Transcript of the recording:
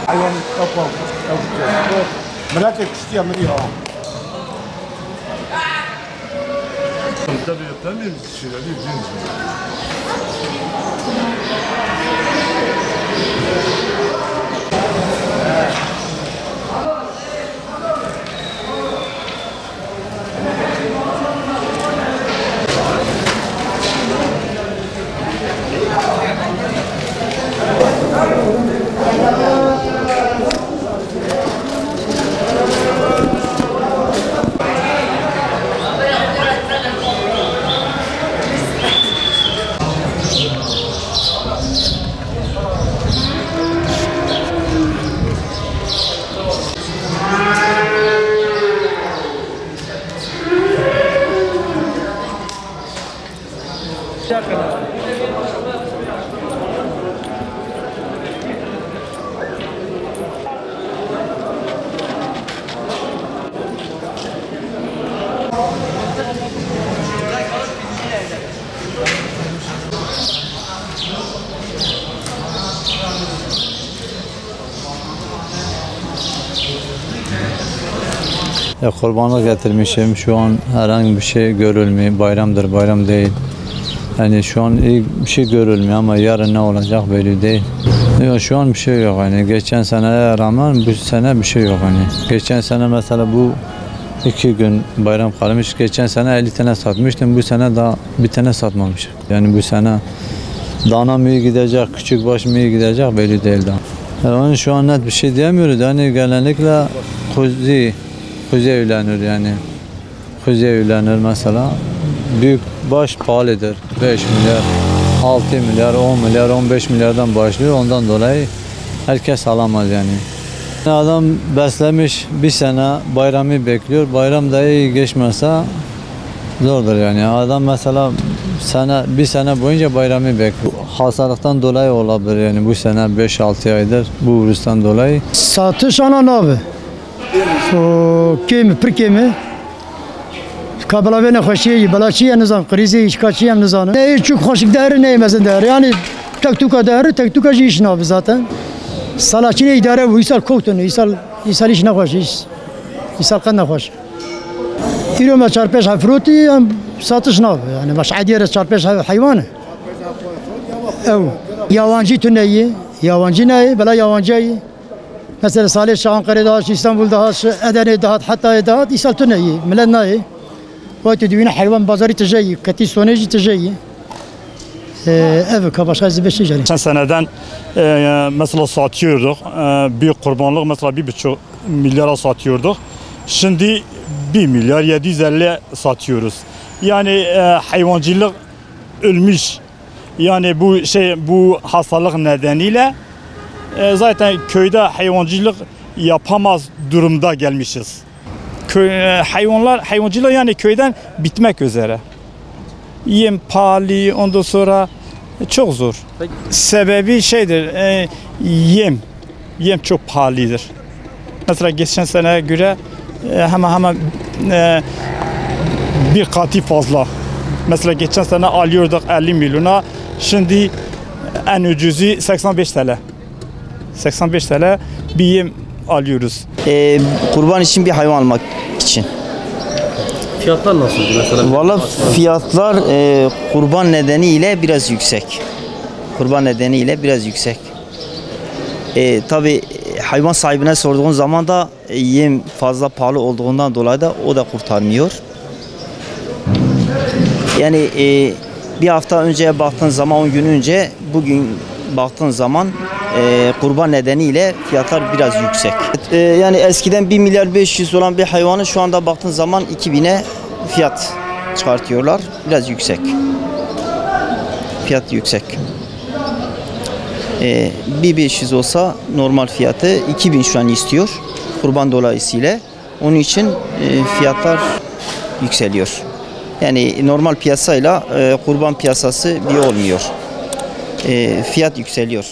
حيوان أقوى ملاك كشتي أمريكا. Tabii şeyleri bildiğiniz gibi. Kurbanlık getirmişim. Şu an herhangi bir şey görülmüyor. Bayramdır, bayram değil. Yani şu an iyi bir şey görülmüyor ama yarın ne olacak belli değil. Yok, şu an bir şey yok. Yani geçen seneye rağmen bu sene bir şey yok. Yani geçen sene mesela bu 2 gün bayram kalmış. Geçen sene 50 tane satmıştım. Bu sene daha bir tane satmamışım. Yani bu sene dana mı iyi gidecek, küçük baş mı iyi gidecek belli değil daha. Yani şu an net bir şey diyemiyoruz. Yani genellikle kuzu evlenir yani. Kuzu evlenir mesela. Büyük baş pahalıdır. 5 milyar, 6 milyar, 10 milyar, 15 milyardan başlıyor. Ondan dolayı herkes alamaz yani. Adam beslemiş bir sene bayramı bekliyor. Bayram da iyi geçmezse zordur yani. Adam mesela bir sene boyunca bayramı bekliyor. Hastalıktan dolayı olabilir yani. Bu sene 5-6 aydır bu virüsten dolayı. Satış ana abi. Kimi, pirkimi. Kabla ve ne hoşiyi, balaçiye nizam, krizi işkaçiye nizam. Ne çok hoşik değeri ne yemezin değeri. Yani tek tuka değeri, tek tuka iş ne abi zaten. Salatçine idare bu isal koktun, isal iş ne hoş iş. İsal kan ne hoş. İroma çarpeş hafruti satış ne abi. Yani baş adiyere çarpeş hayvanı. Ev. Yabancı tüneyi, yabancı ne? Bela yabancı. Mesela Salih Ankara'da, İstanbul'da, Edirne'de, hatta isal tüneyi, millet ne? وقت دوینا حیوان بازاری تجایی کتی سونجی تجایی ev kabaşa zibişi jari. Geçen seneden mesela satıyorduk. Bir kurbanlık mesela 1,5 milyara satıyorduk. Şimdi 1 milyar 750 satıyoruz. Yani hayvancılık ölmüş. Yani bu hastalık nedeniyle zaten köyde hayvancılık yapamaz durumda gelmişiz. Hayvancılık yani köyden bitmek üzere. Yem pahalı, ondan sonra çok zor. Sebebi şeydir, yem çok pahalıdır. Mesela geçen seneye göre hemen bir katı fazla. Mesela geçen sene alıyorduk 50 milyona, şimdi en ucuzu 85 TL. 85 TL bir yem alıyoruz. Kurban için bir hayvan almak için. Fiyatlar nasıl mesela? Vallahi fiyatlar kurban nedeniyle biraz yüksek. Kurban nedeniyle biraz yüksek. Tabii hayvan sahibine sorduğun zaman da yem fazla pahalı olduğundan dolayı da o da kurtarmıyor. Yani bir hafta önceye baktığın zaman 10 gün önce bugün baktığın zaman kurban nedeniyle fiyatlar biraz yüksek. Yani eskiden 1 milyar 500 olan bir hayvanı şu anda baktığın zaman 2000'e fiyat çıkartıyorlar. Biraz yüksek. Fiyat yüksek. 1.500 olsa normal fiyatı 2000 şu an istiyor. Kurban dolayısıyla. Onun için fiyatlar yükseliyor. Yani normal piyasayla kurban piyasası bir olmuyor. Fiyat yükseliyor.